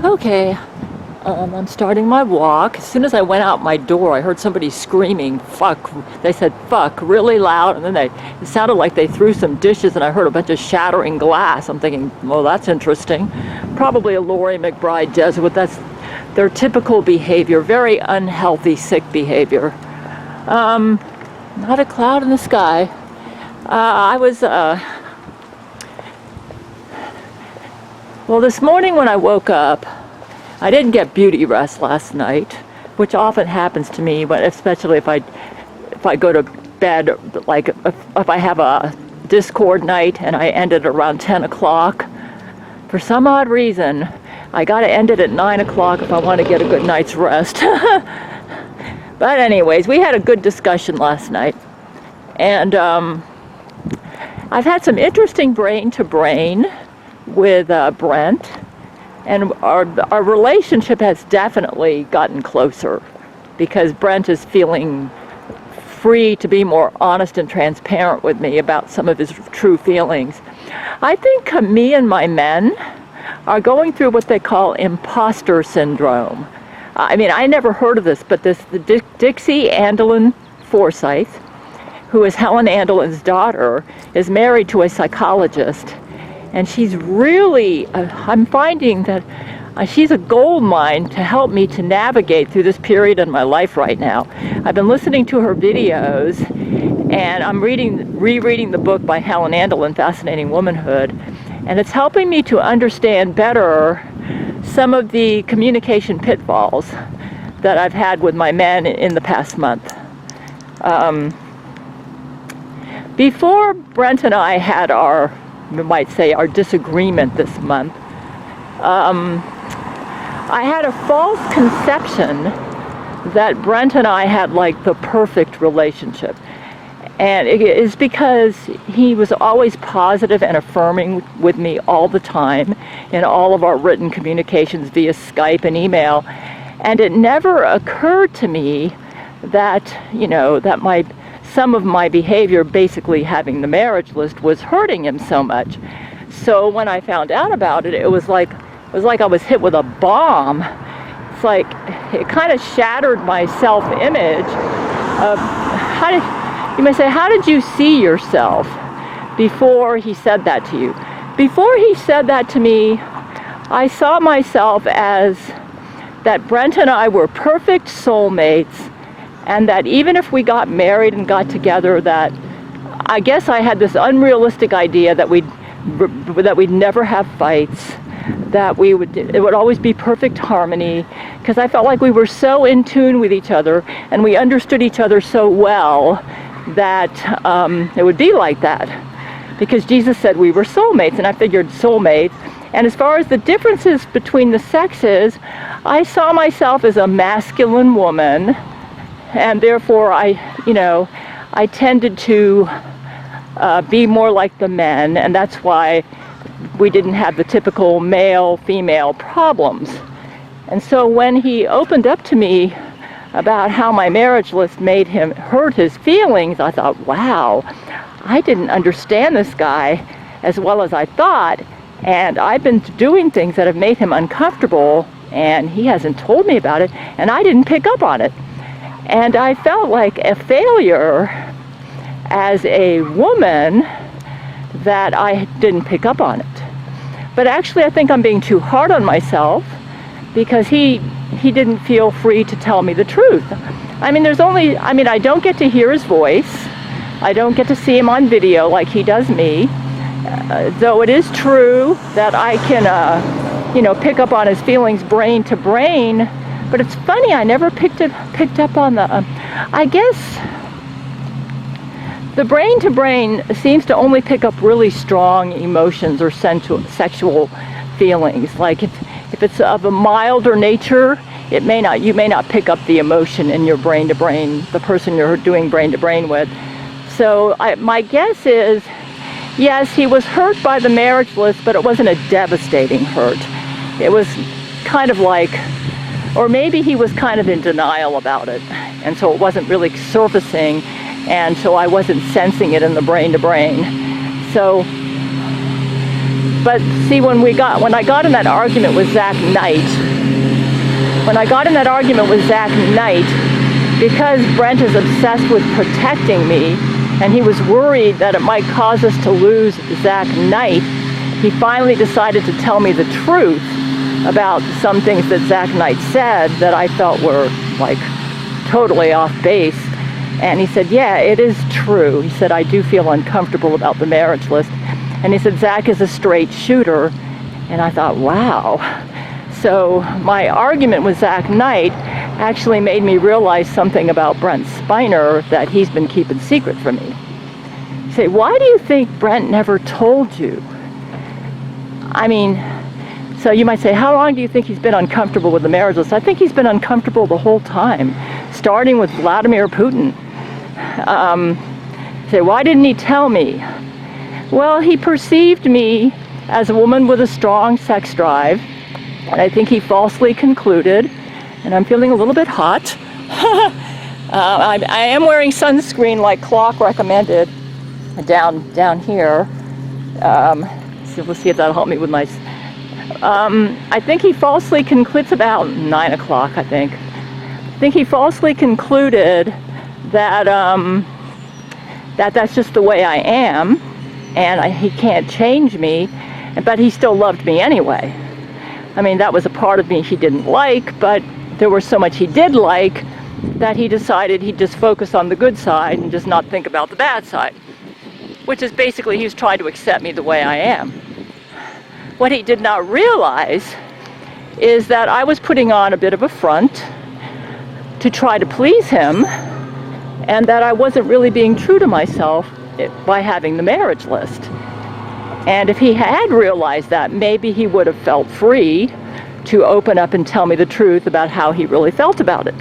Okay, I'm starting my walk. As soon as I went out my door, I heard somebody screaming, fuck. They said fuck really loud, and then it sounded like they threw some dishes, and I heard a bunch of shattering glass. I'm thinking, well, that's interesting. Probably a Loree McBride Jesuit. That's their typical behavior, very unhealthy, sick behavior. Not a cloud in the sky. Well, this morning when I woke up, I didn't get beauty rest last night, which often happens to me, especially if I go to bed, like if I have a Discord night and I end it around 10 o'clock. For some odd reason, I got to end it at 9 o'clock if I want to get a good night's rest. But anyways, we had a good discussion last night. And I've had some interesting brain-to-brain with Brent. And our relationship has definitely gotten closer because Brent is feeling free to be more honest and transparent with me about some of his true feelings. I think me and my men are going through what they call Imposter Syndrome. I mean, I never heard of this, but the Dixie Andelin Forsyth, who is Helen Andelin's daughter, is married to a psychologist. And she's really, I'm finding that she's a gold mine to help me to navigate through this period in my life right now. I've been listening to her videos, and I'm rereading the book by Helen Andelin, Fascinating Womanhood, and it's helping me to understand better some of the communication pitfalls that I've had with my men in the past month. Before Brent and I had we might say our disagreement this month, I had a false conception that Brent and I had like the perfect relationship. And it is because he was always positive and affirming with me all the time in all of our written communications via Skype and email. And it never occurred to me that, that some of my behavior, basically having the marriage list, was hurting him so much. So when I found out about it, it was like I was hit with a bomb. It's like it kind of shattered my self-image of you may say, how did you see yourself before he said that to you? Before he said that to me, I saw myself as that Brent and I were perfect soulmates, and that even if we got married and got together, that I guess I had this unrealistic idea that we'd never have fights, that it would always be perfect harmony, because I felt like we were so in tune with each other and we understood each other so well that it would be like that, because Jesus said we were soulmates, and I figured soulmates. And as far as the differences between the sexes, I saw myself as a masculine woman, and therefore I tended to be more like the men, and that's why we didn't have the typical male-female problems. And so when he opened up to me about how my marriage list made him hurt his feelings, I thought, wow, I didn't understand this guy as well as I thought, and I've been doing things that have made him uncomfortable, and he hasn't told me about it, and I didn't pick up on it. And I felt like a failure as a woman that I didn't pick up on it. But actually, I think I'm being too hard on myself, because he didn't feel free to tell me the truth. I mean, I don't get to hear his voice. I don't get to see him on video like he does me. Though it is true that I can, pick up on his feelings brain to brain. But it's funny, I never picked up on I guess the brain to brain seems to only pick up really strong emotions or sexual feelings. Like if it's of a milder nature, you may not pick up the emotion in your brain to brain, the person you're doing brain to brain with. So my guess is, yes, he was hurt by the marriage list, but it wasn't a devastating hurt. It was kind of like, or maybe he was kind of in denial about it, and so it wasn't really surfacing, and so I wasn't sensing it in the brain to brain. So But see, when I got in that argument with Zach Knight, because Brent is obsessed with protecting me, and he was worried that it might cause us to lose Zach Knight, he finally decided to tell me the truth about some things that Zach Knight said that I felt were like totally off base. And he said, yeah, it is true. He said, I do feel uncomfortable about the marriage list. And he said, Zach is a straight shooter. And I thought, wow. So my argument with Zach Knight actually made me realize something about Brent Spiner that he's been keeping secret from me. You say, why do you think Brent never told you? I mean, so you might say, how long do you think he's been uncomfortable with the marriage list? I think he's been uncomfortable the whole time, starting with Vladimir Putin. Say, why didn't he tell me? Well, he perceived me as a woman with a strong sex drive, and I think he falsely concluded, and I'm feeling a little bit hot. I am wearing sunscreen like Clock recommended down here. So we'll see if that'll help me with my... I think he falsely concludes about 9 o'clock, I think. I think he falsely concluded that that's just the way I am, and he can't change me, but he still loved me anyway. I mean, that was a part of me he didn't like, but there was so much he did like that he decided he'd just focus on the good side and just not think about the bad side, which is basically he was trying to accept me the way I am. What he did not realize is that I was putting on a bit of a front to try to please him, and that I wasn't really being true to myself by having the marriage list. And if he had realized that, maybe he would have felt free to open up and tell me the truth about how he really felt about it.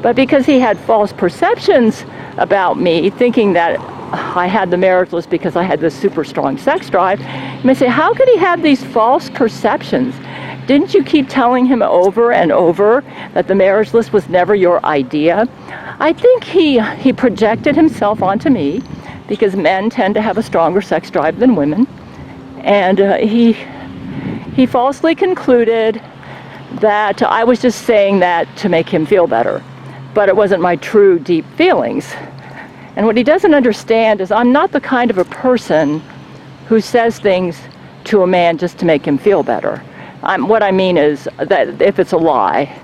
But because he had false perceptions about me, thinking that I had the marriage list because I had this super strong sex drive, you may say, how could he have these false perceptions? Didn't you keep telling him over and over that the marriage list was never your idea? I think he projected himself onto me because men tend to have a stronger sex drive than women. And he falsely concluded that I was just saying that to make him feel better. But it wasn't my true deep feelings. And what he doesn't understand is I'm not the kind of a person who says things to a man just to make him feel better. What I mean is that if it's a lie,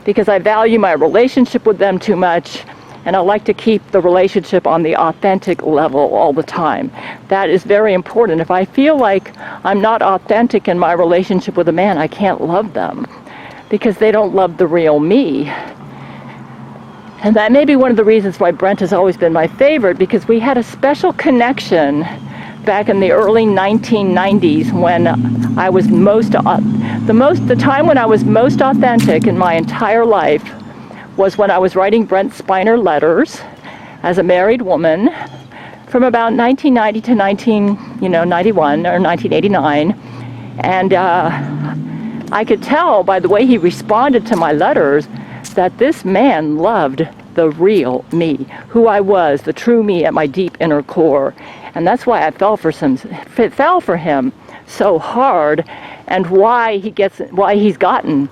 because I value my relationship with them too much, and I like to keep the relationship on the authentic level all the time. That is very important. If I feel like I'm not authentic in my relationship with a man, I can't love them, because they don't love the real me. And that may be one of the reasons why Brent has always been my favorite, because we had a special connection back in the early 1990s when I was the time when I was most authentic in my entire life was when I was writing Brent Spiner letters as a married woman from about 1990 to 1991 or 1989. And I could tell by the way he responded to my letters that this man loved the real me, who I was, the true me at my deep inner core. And that's why I fell for him so hard, and why he's gotten,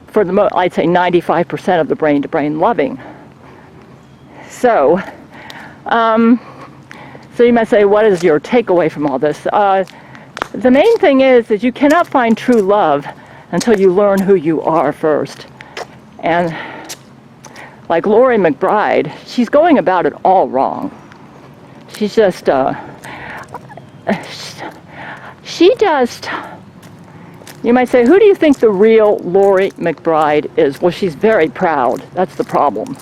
for I'd say 95% of the brain-to-brain loving. So you might say, what is your takeaway from all this? The main thing is that you cannot find true love until you learn who you are first. And like Loree McBride, she's going about it all wrong. She's just, you might say, who do you think the real Loree McBride is? Well, she's very proud. That's the problem.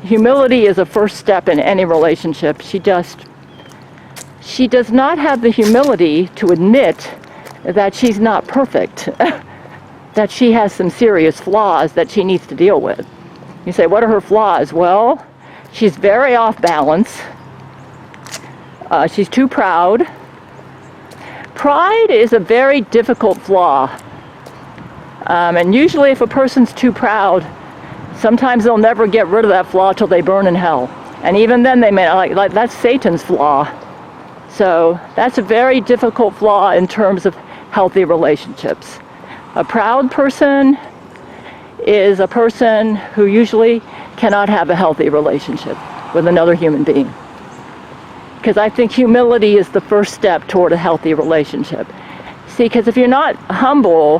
Humility is a first step in any relationship. She does not have the humility to admit that she's not perfect, that she has some serious flaws that she needs to deal with. You say, what are her flaws? Well, she's very off balance. She's too proud. Pride is a very difficult flaw. And usually if a person's too proud, sometimes they'll never get rid of that flaw till they burn in hell. And even then they may, like that's Satan's flaw. So that's a very difficult flaw in terms of healthy relationships. A proud person is a person who usually cannot have a healthy relationship with another human being. Because I think humility is the first step toward a healthy relationship. See, because if you're not humble,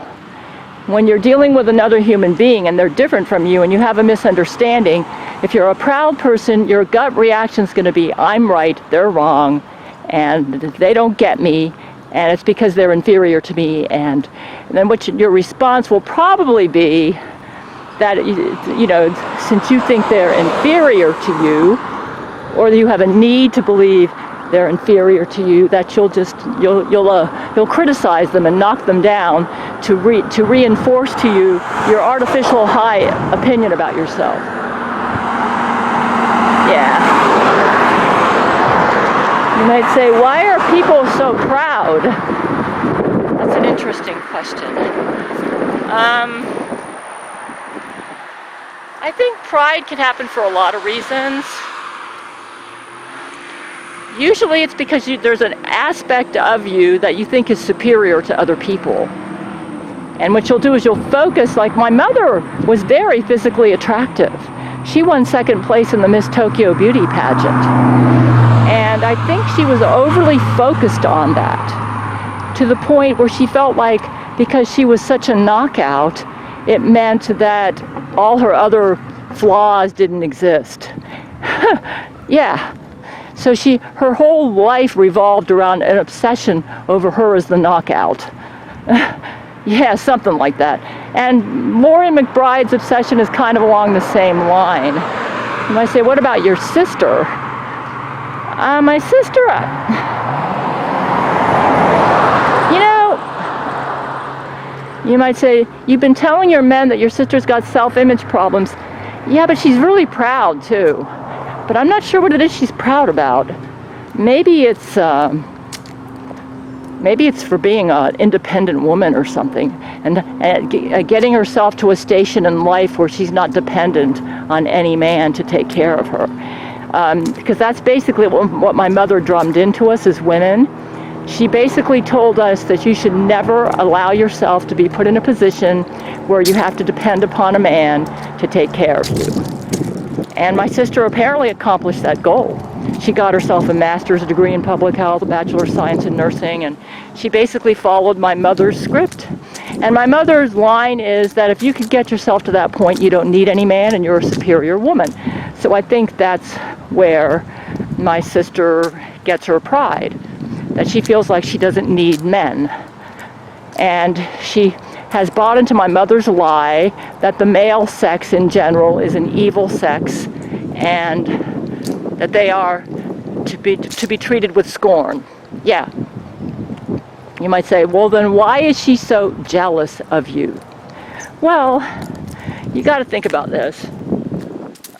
when you're dealing with another human being and they're different from you and you have a misunderstanding, if you're a proud person, your gut reaction is going to be, I'm right, they're wrong, and they don't get me, and it's because they're inferior to me. And then your response will probably be that, since you think they're inferior to you, or you have a need to believe they're inferior to you, that you'll criticize them and knock them down to reinforce to you your artificial high opinion about yourself. Yeah. You might say, why are people so proud? That's an interesting question. I think pride can happen for a lot of reasons. Usually it's because there's an aspect of you that you think is superior to other people. And what you'll do is you'll focus, like my mother was very physically attractive. She won second place in the Miss Tokyo beauty pageant. And I think she was overly focused on that, to the point where she felt like because she was such a knockout, it meant that all her other flaws didn't exist. Yeah. So her whole life revolved around an obsession over her as the knockout. Yeah, something like that. And Loree McBride's obsession is kind of along the same line. You might say, what about your sister? My sister, you might say, you've been telling your men that your sister's got self-image problems. Yeah, but she's really proud too. But I'm not sure what it is she's proud about. Maybe it's for being an independent woman or something, and getting herself to a station in life where she's not dependent on any man to take care of her. Because that's basically what my mother drummed into us as women. She basically told us that you should never allow yourself to be put in a position where you have to depend upon a man to take care of you. And my sister apparently accomplished that goal. She got herself a master's degree in public health, a bachelor of science in nursing, and she basically followed my mother's script. And my mother's line is that if you could get yourself to that point, you don't need any man and you're a superior woman. So I think that's where my sister gets her pride, that she feels like she doesn't need men. And she has bought into my mother's lie that the male sex in general is an evil sex and that they are to be treated with scorn. Yeah. You might say, well, then why is she so jealous of you? Well, you got to think about this.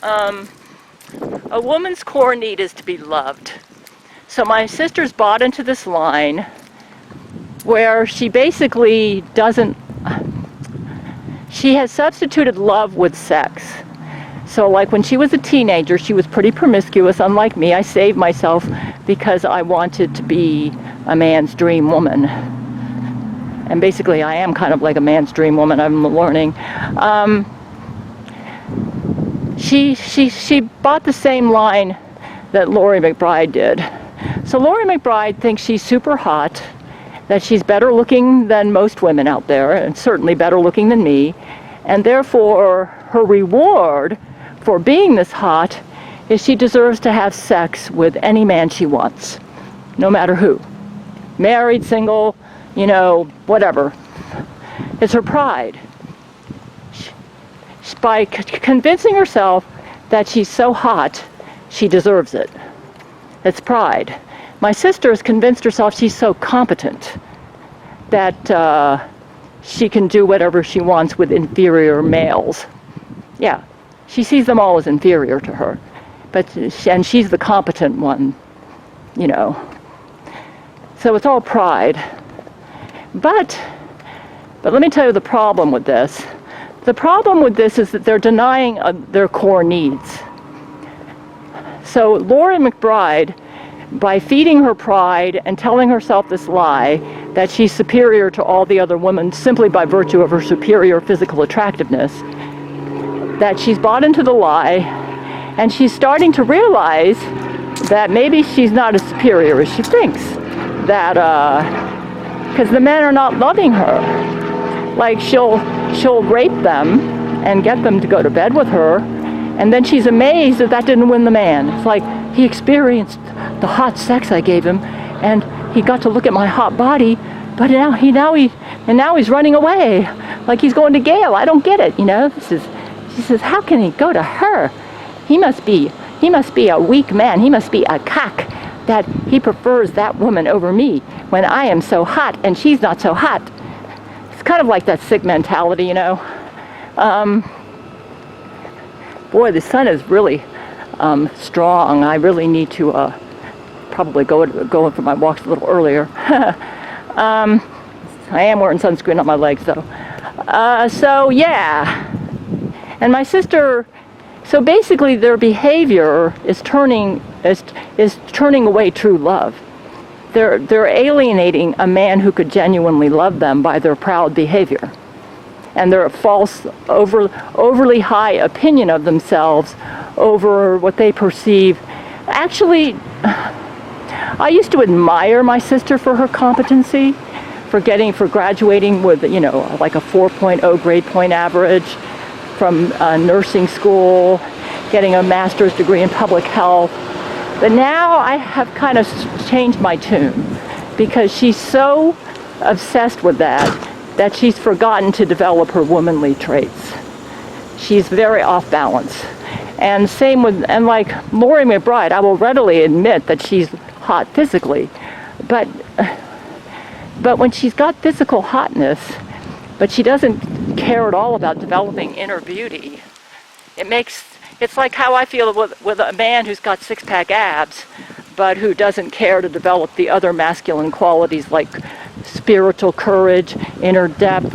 A woman's core need is to be loved. So my sister's bought into this line where she basically she has substituted love with sex. So like when she was a teenager, she was pretty promiscuous. Unlike me, I saved myself because I wanted to be a man's dream woman. And basically I am kind of like a man's dream woman, I'm learning. She bought the same line that Loree McBride did. So Loree McBride thinks she's super hot, that she's better looking than most women out there, and certainly better looking than me, and therefore her reward for being this hot is she deserves to have sex with any man she wants, no matter who. Married, single, whatever. It's her pride. By convincing herself that she's so hot, she deserves it. It's pride. My sister has convinced herself she's so competent that she can do whatever she wants with inferior males. Yeah, she sees them all as inferior to her, and she's the competent one, So it's all pride. But let me tell you the problem with this. The problem with this is that they're denying their core needs. So Loree McBride by feeding her pride and telling herself this lie that she's superior to all the other women simply by virtue of her superior physical attractiveness, that she's bought into the lie, and she's starting to realize that maybe she's not as superior as she thinks. That, because the men are not loving her. Like, she'll rape them and get them to go to bed with her, and then she's amazed that didn't win the man. It's like, he experienced the hot sex I gave him, and he got to look at my hot body, but now he's running away, like he's going to Gail. I don't get it, you know. She says, how can he go to her? He must be a weak man. He must be a cock, that he prefers that woman over me when I am so hot and she's not so hot. It's kind of like that sick mentality, you know. Boy, the sun is really strong. I really need to probably go for my walks a little earlier. I am wearing sunscreen on my legs though. So yeah. And my sister, so basically their behavior is turning away true love. They're alienating a man who could genuinely love them by their proud behavior. And their false, overly high opinion of themselves over what they perceive. Actually, I used to admire my sister for her competency, for graduating with, you know, like a 4.0 grade point average from nursing school, getting a master's degree in public health. But now I have kind of changed my tune, because she's so obsessed with that she's forgotten to develop her womanly traits. She's very off balance. And same with, and like Loree McBride, I will readily admit that she's hot physically, but when she's got physical hotness, but she doesn't care at all about developing inner beauty, it's like how I feel with a man who's got six-pack abs, but who doesn't care to develop the other masculine qualities like spiritual courage, inner depth,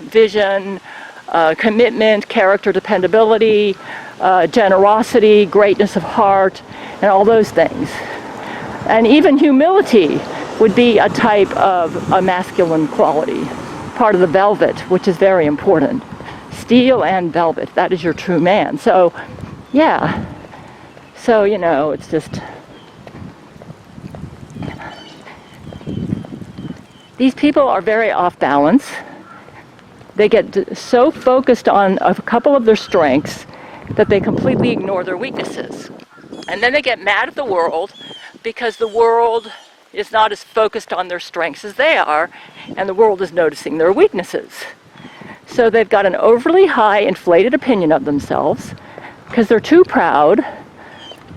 vision, commitment, character dependability, generosity, greatness of heart, and all those things. And even humility would be a type of a masculine quality, part of the velvet, which is very important. Steel and velvet, that is your true man. So, yeah. So, you know, it's just... These people are very off balance. They get so focused on a couple of their strengths that they completely ignore their weaknesses. And then they get mad at the world because the world is not as focused on their strengths as they are, and the world is noticing their weaknesses. So they've got an overly high, inflated opinion of themselves because they're too proud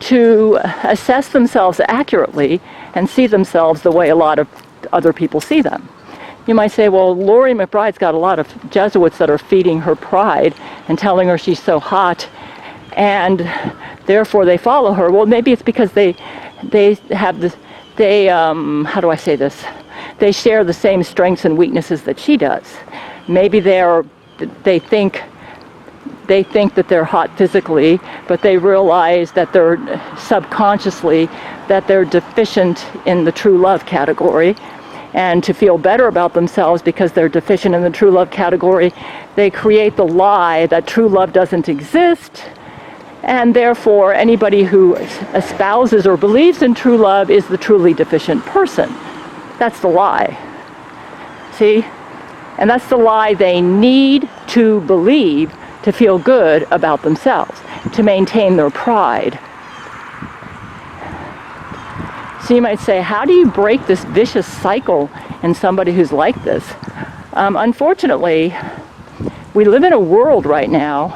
to assess themselves accurately and see themselves the way a lot of other people see them. You might say, well, Loree McBride's got a lot of Jesuits that are feeding her pride and telling her she's so hot, and therefore they follow her. Well, maybe it's because they have this, how do I say this? They share the same strengths and weaknesses that she does. Maybe they think that they're hot physically, but they realize that they're subconsciously that they're deficient in the true love category. And to feel better about themselves because they're deficient in the true love category, they create the lie that true love doesn't exist, and therefore anybody who espouses or believes in true love is the truly deficient person. That's the lie. See? And that's the lie they need to believe to feel good about themselves, to maintain their pride. So you might say, how do you break this vicious cycle in somebody who's like this? Unfortunately, we live in a world right now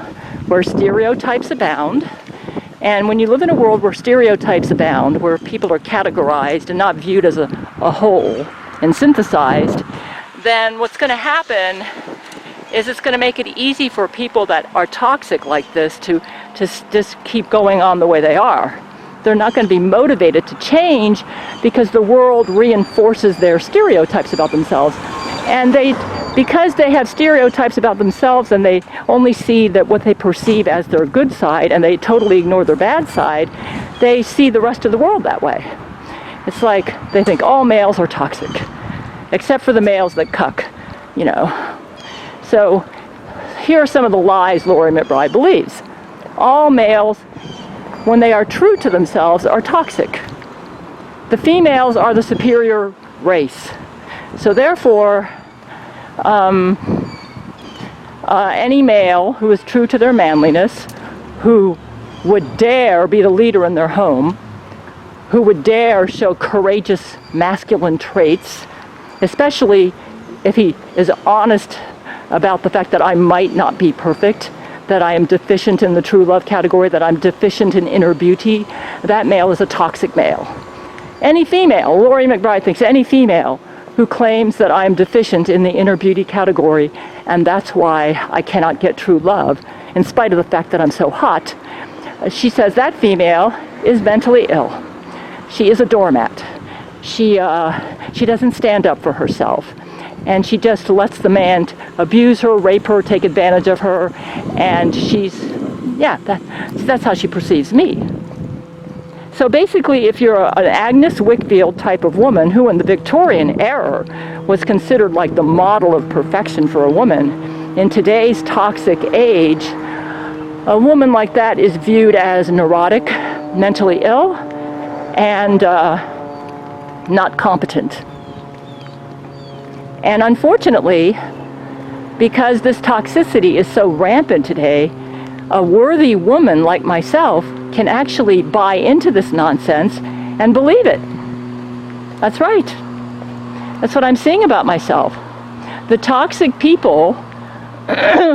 where stereotypes abound. And when you live in a world where stereotypes abound, where people are categorized and not viewed as a whole and synthesized, then what's going to happen is it's going to make it easy for people that are toxic like this to just keep going on the way they are. They're not going to be motivated to change because the world reinforces their stereotypes about themselves. And because they have stereotypes about themselves and they only see that what they perceive as their good side and they totally ignore their bad side, they see the rest of the world that way. It's like they think all males are toxic, except for the males that cuck, you know. So here are some of the lies Loree McBride believes. All males, when they are true to themselves, are toxic. The females are the superior race. So therefore, any male who is true to their manliness, who would dare be the leader in their home, who would dare show courageous masculine traits, especially if he is honest about the fact that I might not be perfect, that I am deficient in the true love category, that I'm deficient in inner beauty, that male is a toxic male. Any female, Loree McBride thinks any female who claims that I'm deficient in the inner beauty category and that's why I cannot get true love, in spite of the fact that I'm so hot, she says that female is mentally ill. She is a doormat. She doesn't stand up for herself. And she just lets the man abuse her, rape her, take advantage of her. And that's how she perceives me. So basically, if you're an Agnes Wickfield type of woman, who in the Victorian era was considered like the model of perfection for a woman, in today's toxic age, a woman like that is viewed as neurotic, mentally ill, and not competent. And unfortunately, because this toxicity is so rampant today, a worthy woman like myself can actually buy into this nonsense and believe it. That's right. That's what I'm saying about myself. The toxic people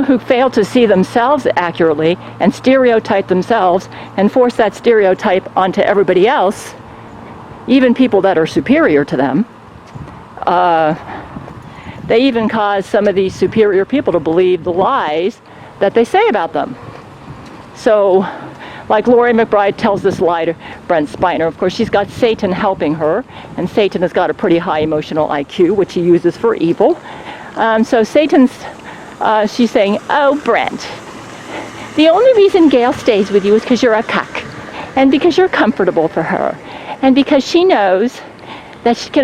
who fail to see themselves accurately and stereotype themselves and force that stereotype onto everybody else, even people that are superior to them, they even cause some of these superior people to believe the lies that they say about them. So, like Loree McBride tells this lie to Brent Spiner. Of course, she's got Satan helping her, and Satan has got a pretty high emotional IQ, which he uses for evil. So she's saying, "Oh, Brent, the only reason Gail stays with you is because you're a cuck, and because you're comfortable for her, and because she knows that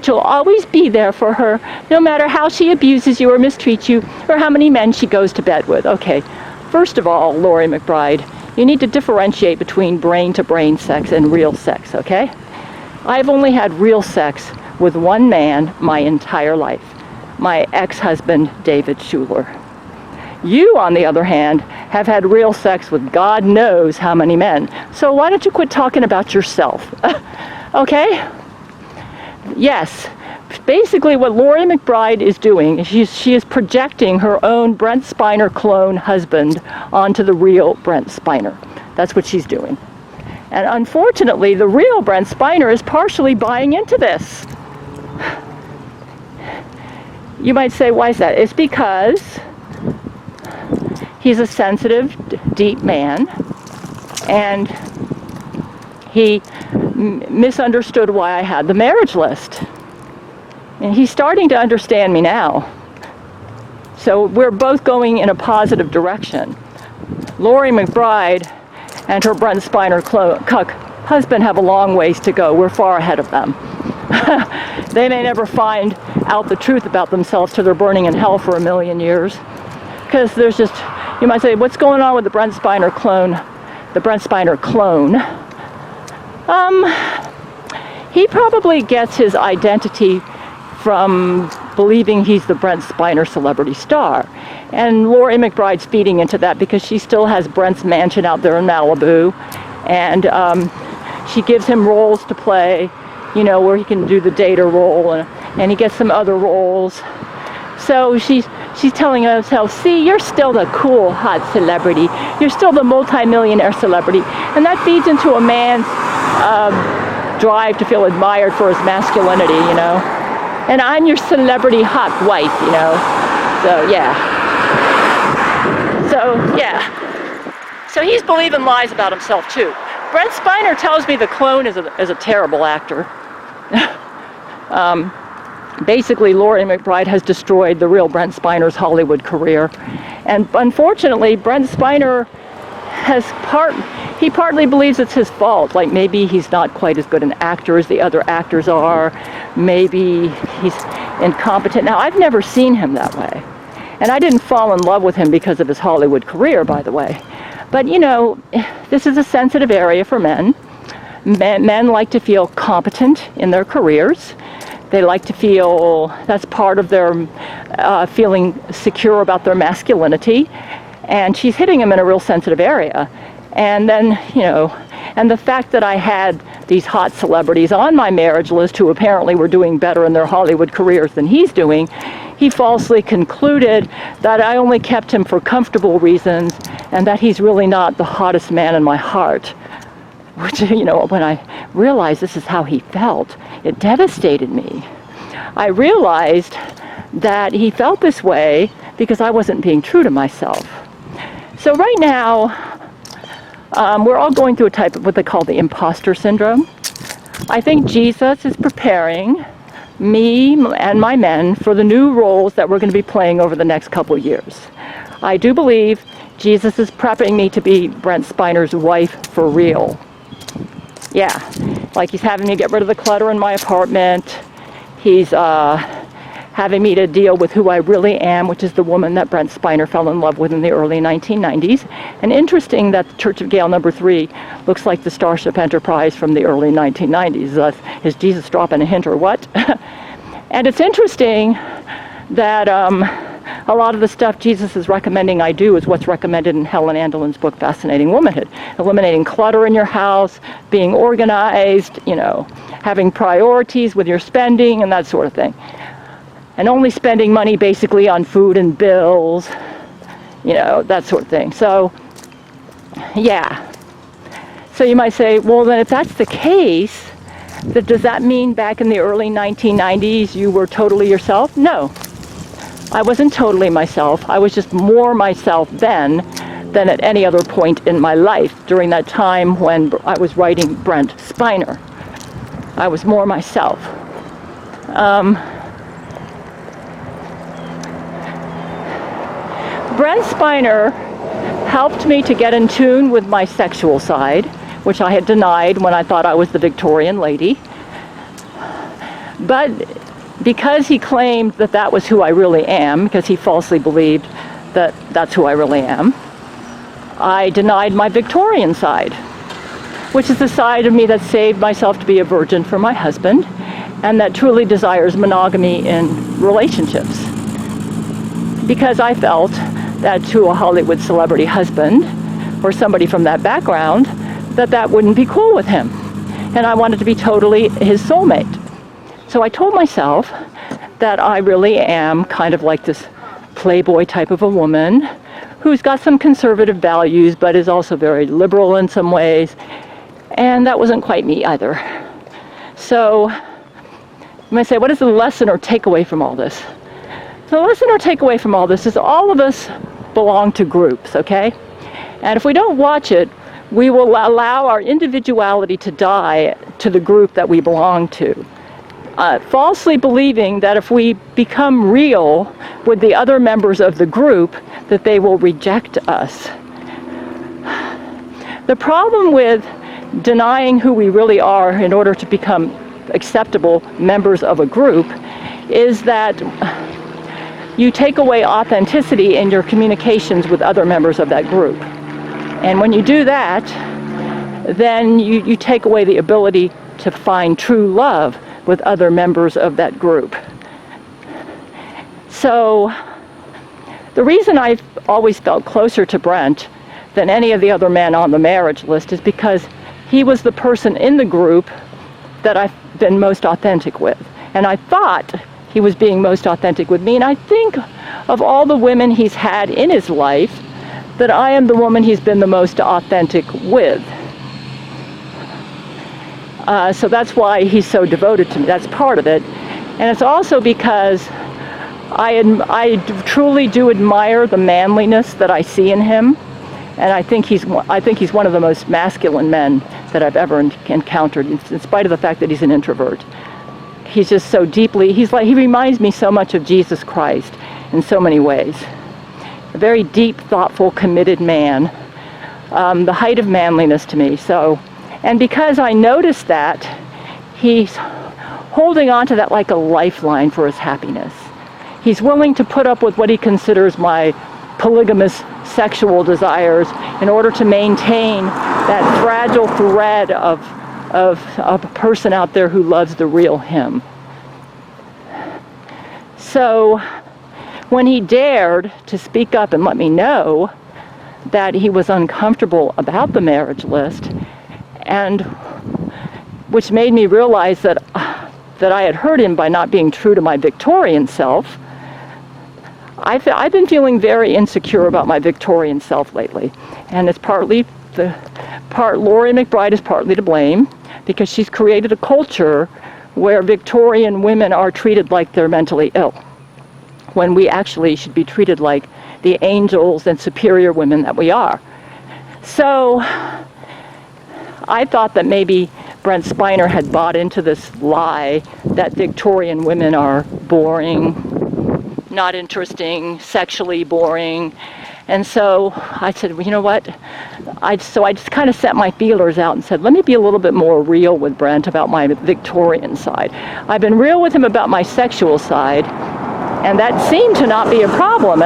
you'll always be there for her, no matter how she abuses you or mistreats you, or how many men she goes to bed with." Okay, first of all, Loree McBride, you need to differentiate between brain-to-brain sex and real sex, okay? I've only had real sex with one man my entire life, my ex-husband, David Schuler. You, on the other hand, have had real sex with God knows how many men. So why don't you quit talking about yourself? Okay? Yes, basically what Loree McBride is doing is she is projecting her own Brent Spiner clone husband onto the real Brent Spiner. That's what she's doing. And unfortunately, the real Brent Spiner is partially buying into this. You might say, why is that? It's because he's a sensitive, deep man, and he misunderstood why I had the marriage list. And he's starting to understand me now. So we're both going in a positive direction. Loree McBride and her Brent Spiner cuck husband have a long ways to go. We're far ahead of them. They may never find out the truth about themselves till they're burning in hell for 1,000,000 years. Because there's just, you might say, what's going on with the Brent Spiner clone? The Brent Spiner clone. He probably gets his identity from believing he's the Brent Spiner celebrity star. And Loree McBride's feeding into that because she still has Brent's mansion out there in Malibu. And she gives him roles to play, you know, where he can do the data role, and he gets some other roles. So she's telling herself, see, you're still the cool, hot celebrity. You're still the multi-millionaire celebrity. And that feeds into a man's drive to feel admired for his masculinity, you know. And I'm your celebrity hot wife, you know. So he's believing lies about himself too. Brent Spiner tells me the clone is a terrible actor. Basically, Loree McBride has destroyed the real Brent Spiner's Hollywood career. And unfortunately, Brent Spiner he partly believes it's his fault. Like maybe he's not quite as good an actor as the other actors are. Maybe he's incompetent. Now, I've never seen him that way. And I didn't fall in love with him because of his Hollywood career, by the way. But, you know, this is a sensitive area for men. Men like to feel competent in their careers. They like to feel that's part of their feeling secure about their masculinity. And she's hitting him in a real sensitive area. And then, you know, and the fact that I had these hot celebrities on my marriage list who apparently were doing better in their Hollywood careers than he's doing, he falsely concluded that I only kept him for comfortable reasons and that he's really not the hottest man in my heart. Which, you know, when I realized this is how he felt, it devastated me. I realized that he felt this way because I wasn't being true to myself. So right now, we're all going through a type of what they call the imposter syndrome. I think Jesus is preparing me and my men for the new roles that we're going to be playing over the next couple of years. I do believe Jesus is prepping me to be Brent Spiner's wife for real. Yeah, like he's having me get rid of the clutter in my apartment. He's having me to deal with who I really am, which is the woman that Brent Spiner fell in love with in the early 1990s. And interesting that the Church of Gail number 3 looks like the Starship Enterprise from the early 1990s. Is Jesus dropping a hint or what? And it's interesting that a lot of the stuff Jesus is recommending I do is what's recommended in Helen Andelin's book, Fascinating Womanhood. Eliminating clutter in your house, being organized, you know, having priorities with your spending and that sort of thing. And only spending money basically on food and bills, you know, that sort of thing. So, yeah. So you might say, well, then if that's the case, does that mean back in the early 1990s you were totally yourself? No. I wasn't totally myself. I was just more myself then than at any other point in my life during that time when I was writing Brent Spiner. I was more myself. Brent Spiner helped me to get in tune with my sexual side, which I had denied when I thought I was the Victorian lady. But because he claimed that that was who I really am, because he falsely believed that that's who I really am, I denied my Victorian side, which is the side of me that saved myself to be a virgin for my husband and that truly desires monogamy in relationships. Because I felt that to a Hollywood celebrity husband or somebody from that background, that wouldn't be cool with him. And I wanted to be totally his soulmate. So I told myself that I really am kind of like this playboy type of a woman who's got some conservative values but is also very liberal in some ways. And that wasn't quite me either. So you might say, what is the lesson or takeaway from all this? The lesson or takeaway from all this is all of us belong to groups, okay? And if we don't watch it, we will allow our individuality to die to the group that we belong to. Falsely believing that if we become real with the other members of the group, that they will reject us. The problem with denying who we really are in order to become acceptable members of a group is that you take away authenticity in your communications with other members of that group. And when you do that, then you take away the ability to find true love with other members of that group. So the reason I've always felt closer to Brent than any of the other men on the marriage list is because he was the person in the group that I've been most authentic with. And I thought he was being most authentic with me. And I think of all the women he's had in his life, that I am the woman he's been the most authentic with. So that's why he's so devoted to me. That's part of it. And it's also because I truly do admire the manliness that I see in him. And I think he's one of the most masculine men that I've ever encountered, in spite of the fact that he's an introvert. he's just so deeply, he reminds me so much of Jesus Christ in so many ways. A very deep, thoughtful, committed man. The height of manliness to me. So, and because I noticed that, he's holding on to that like a lifeline for his happiness. He's willing to put up with what he considers my polygamous sexual desires in order to maintain that fragile thread of a person out there who loves the real him. So when he dared to speak up and let me know that he was uncomfortable about the marriage list, and which made me realize that I had hurt him by not being true to my Victorian self. I've been feeling very insecure about my Victorian self lately, and it's Loree McBride is partly to blame, because she's created a culture where Victorian women are treated like they're mentally ill, when we actually should be treated like the angels and superior women that we are. So I thought that maybe Brent Spiner had bought into this lie that Victorian women are boring, not interesting, sexually boring. And so I said, well, you know what? I just kind of set my feelers out and said, let me be a little bit more real with Brent about my Victorian side. I've been real with him about my sexual side, and that seemed to not be a problem.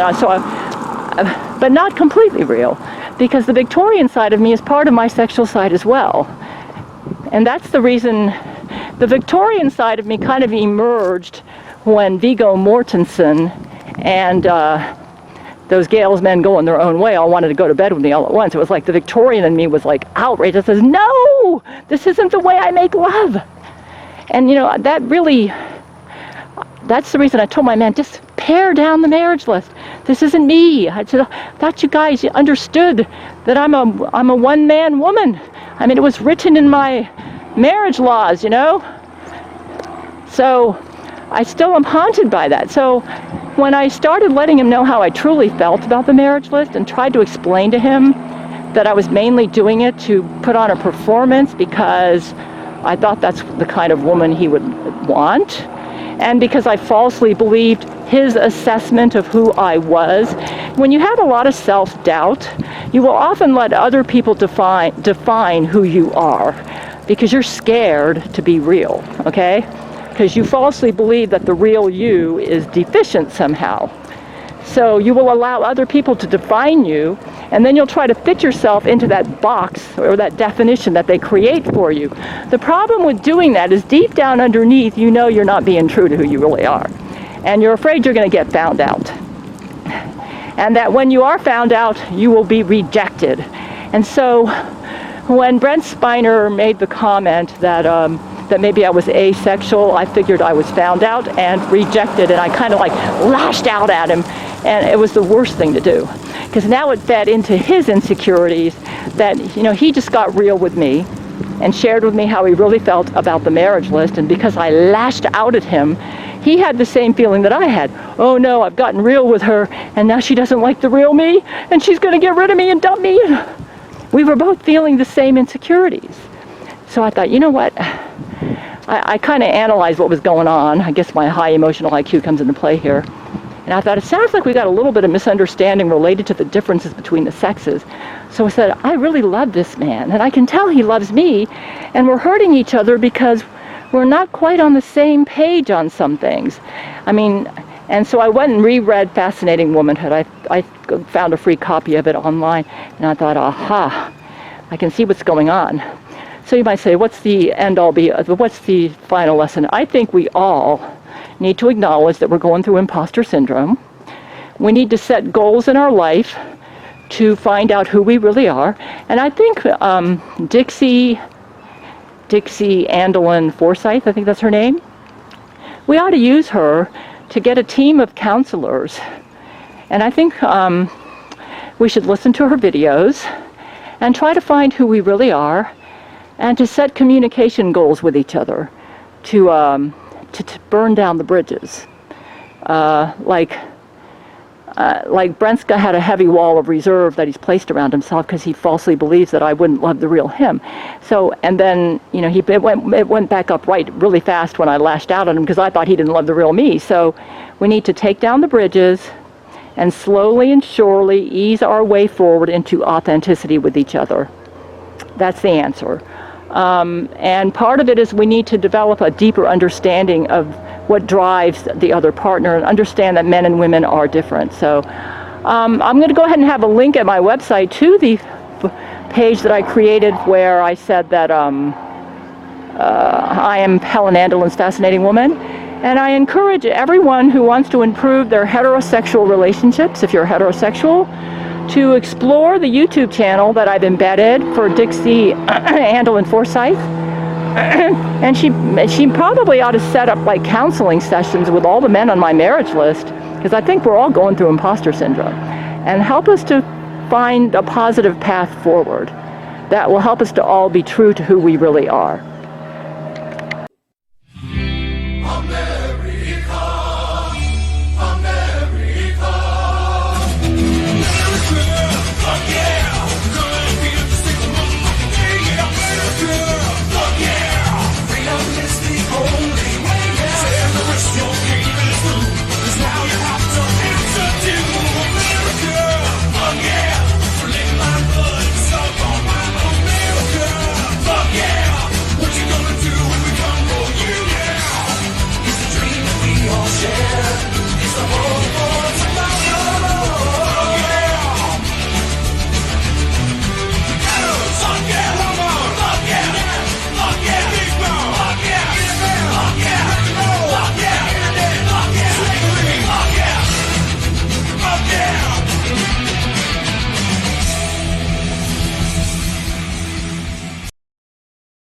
But not completely real, because the Victorian side of me is part of my sexual side as well. And that's the reason the Victorian side of me kind of emerged when Viggo Mortensen and those Gail's men going their own way all wanted to go to bed with me all at once. It was like the Victorian in me was like outraged. It says, no, this isn't the way I make love. And you know, that's the reason I told my man, just pare down the marriage list. This isn't me. I thought you guys understood that I'm a one-man woman. I mean, it was written in my marriage laws, you know? So I still am haunted by that. So when I started letting him know how I truly felt about the marriage list and tried to explain to him that I was mainly doing it to put on a performance because I thought that's the kind of woman he would want, and because I falsely believed his assessment of who I was. When you have a lot of self-doubt, you will often let other people define who you are, because you're scared to be real, okay? Because you falsely believe that the real you is deficient somehow. So you will allow other people to define you, and then you'll try to fit yourself into that box or that definition that they create for you. The problem with doing that is deep down underneath, you know you're not being true to who you really are. And you're afraid you're going to get found out. And that when you are found out, you will be rejected. And so when Brent Spiner made the comment that maybe I was asexual, I figured I was found out and rejected, and I kind of like lashed out at him, and it was the worst thing to do, because now it fed into his insecurities that, you know, he just got real with me and shared with me how he really felt about the marriage list, and because I lashed out at him, he had the same feeling that I had. Oh no, I've gotten real with her, and now she doesn't like the real me, and she's going to get rid of me and dump me. We were both feeling the same insecurities. So I thought, you know what? I kind of analyzed what was going on. I guess my high emotional IQ comes into play here. And I thought, it sounds like we got a little bit of misunderstanding related to the differences between the sexes. So I said, I really love this man, and I can tell he loves me, and we're hurting each other because we're not quite on the same page on some things. I mean, and so I went and reread Fascinating Womanhood. I found a free copy of it online, and I thought, aha, I can see what's going on. So you might say, what's the what's the final lesson? I think we all need to acknowledge that we're going through imposter syndrome. We need to set goals in our life to find out who we really are. And I think Dixie Andelin Forsyth, I think that's her name, we ought to use her to get a team of counselors. And I think we should listen to her videos and try to find who we really are, and to set communication goals with each other to burn down the bridges. like Brentska had a heavy wall of reserve that he's placed around himself because he falsely believes that I wouldn't love the real him. So, and then, you know, it went back up really fast when I lashed out at him because I thought he didn't love the real me. So we need to take down the bridges and slowly and surely ease our way forward into authenticity with each other. That's the answer. And part of it is we need to develop a deeper understanding of what drives the other partner and understand that men and women are different. So I'm going to go ahead and have a link at my website to the page that I created where I said that I am Helen Andelin's Fascinating Woman. And I encourage everyone who wants to improve their heterosexual relationships, if you're heterosexual, to explore the YouTube channel that I've embedded for Dixie Andelin Forsyth. And she probably ought to set up like counseling sessions with all the men on my marriage list, because I think we're all going through imposter syndrome, and help us to find a positive path forward that will help us to all be true to who we really are.